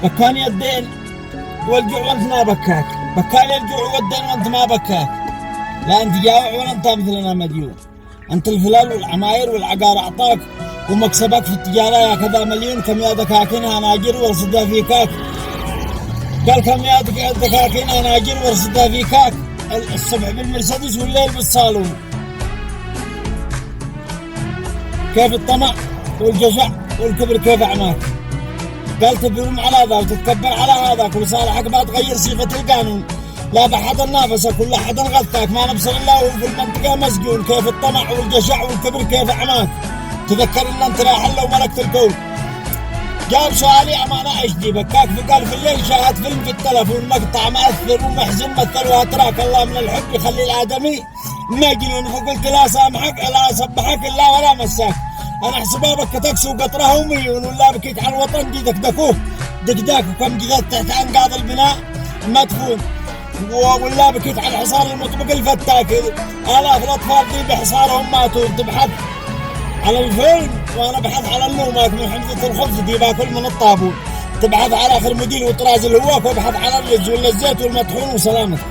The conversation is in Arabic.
بكاني الدين والجوع وانت ما بكاك، بكاني الجوع والدين وانت ما بكاك. لا انت جائع ولا انت مثلنا مديون. انت الفلال والعماير والعقار اعطاك، ومكسبك في التجارة يا كذا مليون. كم يا دكاكينها ناجر ورصدها فيكاك. قال كم يا دكاكينها ناجر ورصدها فيكاك. الصبح بالمرسيدس والليل بالصالون. كيف الطمع والجشع والكبر كيف عماك. قال تبرم على هذا وتتكبر على هذا، كل صالحك ما تغير صيغة القانون. لا بحد نافسك كل حد غثاك، ما نبصر الله وفي المنطقة مسجون. كيف الطمع والجشع والكبر كيف عماك. تذكر ان انت راح لو ملكت الكون. جاب سؤالي امانه اشجي بكاك في قال في الليل شاهد فيلم في التلفون مقطع مأثر ومحزن مثل واتراك. الله من الحب يخلي الادمي مجنون. فقلت لا سامحك لا سبحك الا ولا مساك. انا حسبابك كتكسو قطره ومليون، ولا بكيت على الوطن دي دكدكوه دكداك. وكم جذت تحت انقاض البناء مدفون. ولا بكيت على الحصار المطبق الفتاك. الاف الاطفال دي بحصارهم ماتوا. تبحث على الفيلم وانا بحث على اللومات من حمزة الخبز دي باكل من الطابون. تبحث على اخر مدير وطراز الهواك، وابحث على الرز ولا الزيت والمطحون وسلامتك.